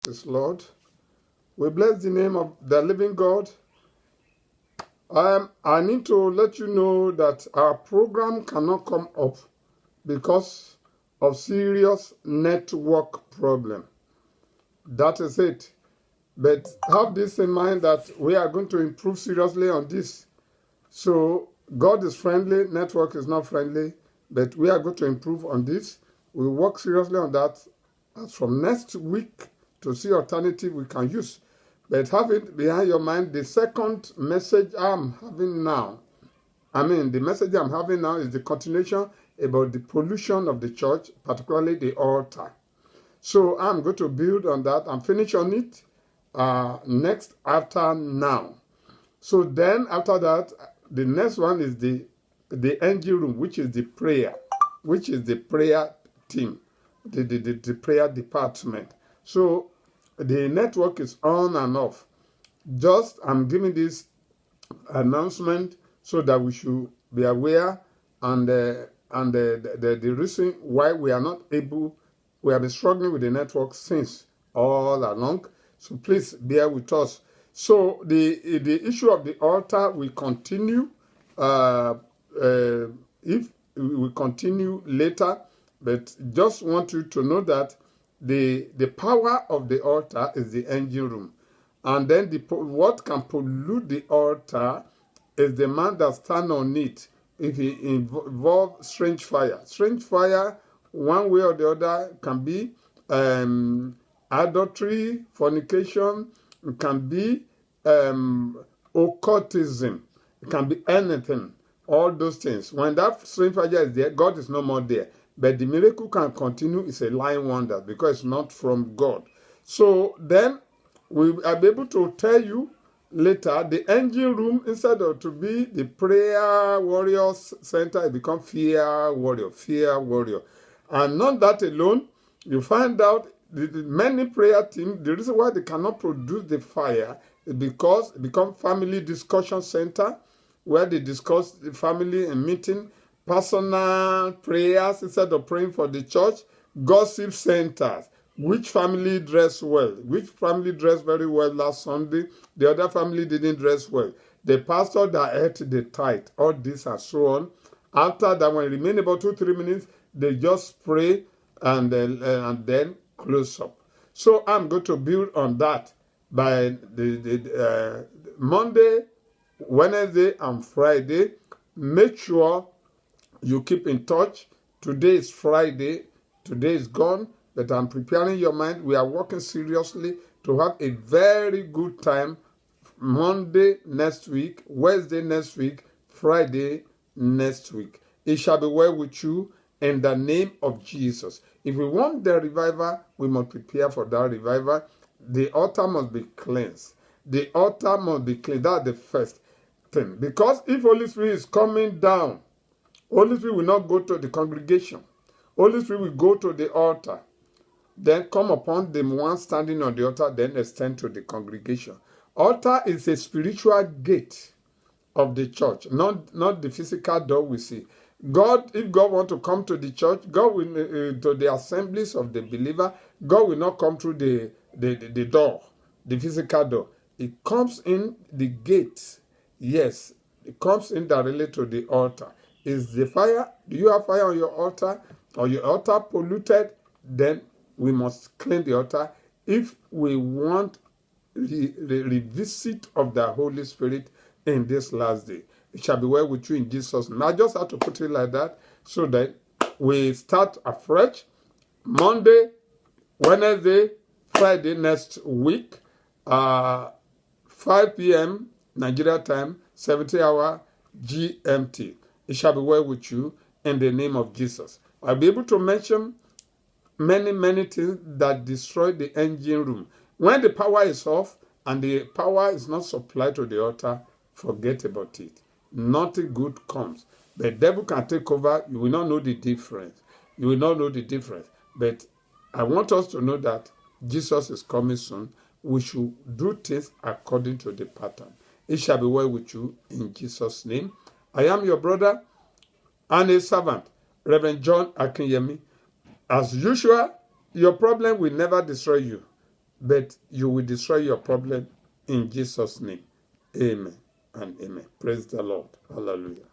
Praise Lord. We bless the name of the living God. I need to let you know that our program cannot come up because of serious network problem. That is it. But have this in mind that we are going to improve seriously on this. So God is friendly, network is not friendly, but we are going to improve on this. We work seriously on that. As from next week to see alternative we can use. But have it behind your mind, the second message I'm having now, the message I'm having now is the continuation about the pollution of the church, particularly the altar. So I'm going to build on that and finish on it next after now. So then after that, the next one is the angel room, which is the prayer team, the prayer department. So the network is on and off. Just I'm giving this announcement so that we should be aware and the reason why we are not able, we have been struggling with the network since all along. So please bear with us. So the issue of the altar will continue. If we continue later, but just want you to know that the power of the altar is the engine room. And then what can pollute the altar is the man that stand on it if he involve strange fire. Strange fire, one way or the other, can be adultery, fornication, it can be occultism, it can be anything, all those things. When that strange fire is there, God is no more there. But the miracle can continue. It's a lying wonder because it's not from God. So then I'll be able to tell you later, the engine room, instead of to be the prayer warriors center, it becomes fear warrior. And not that alone, you find out the many prayer teams, the reason why they cannot produce the fire is because it becomes family discussion center, where they discuss the family and meeting, personal prayers instead of praying for the church, gossip centers. Which family dressed well? Which family dressed very well last Sunday? The other family didn't dress well. The pastor that ate the tithe, all this and so on. After that, when it remained about 2-3 minutes, they just pray and then close up. So I'm going to build on that by the Monday, Wednesday, and Friday. Make sure you keep in touch. Today is Friday. Today is gone. But I'm preparing your mind. We are working seriously to have a very good time. Monday next week, Wednesday next week, Friday next week. It shall be well with you in the name of Jesus. If we want the revival, we must prepare for that revival. The altar must be cleansed. The altar must be cleansed. That's the first thing. Because if Holy Spirit is coming down, Holy Spirit will not go to the congregation. Holy Spirit will go to the altar. Then come upon the one standing on the altar, then extend to the congregation. Altar is a spiritual gate of the church, not the physical door we see. God, if God want to come to the church, God will to the assemblies of the believer, God will not come through the door, the physical door. It comes in the gate. Yes, it comes in directly to the altar. Is the fire? Do you have fire on your altar? Or your altar polluted? Then we must clean the altar if we want the revisit of the Holy Spirit in this last day. It shall be well with you in Jesus' name. I just have to put it like that so that we start afresh. Monday, Wednesday, Friday next week, 5 p.m. Nigeria time, 70 hour GMT. It shall be well with you in the name of Jesus. I'll be able to mention many things that destroy the engine room. When the power is off and the power is not supplied to the altar, forget about it. Nothing good comes. The devil can take over. You will not know the difference. You will not know the difference. But I want us to know that Jesus is coming soon. We should do things according to the pattern. It shall be well with you in Jesus' name. I am your brother and a servant, Reverend John Akinyemi. As usual, your problem will never destroy you. but you will destroy your problem in Jesus' name. Amen and amen. Praise the Lord. Hallelujah.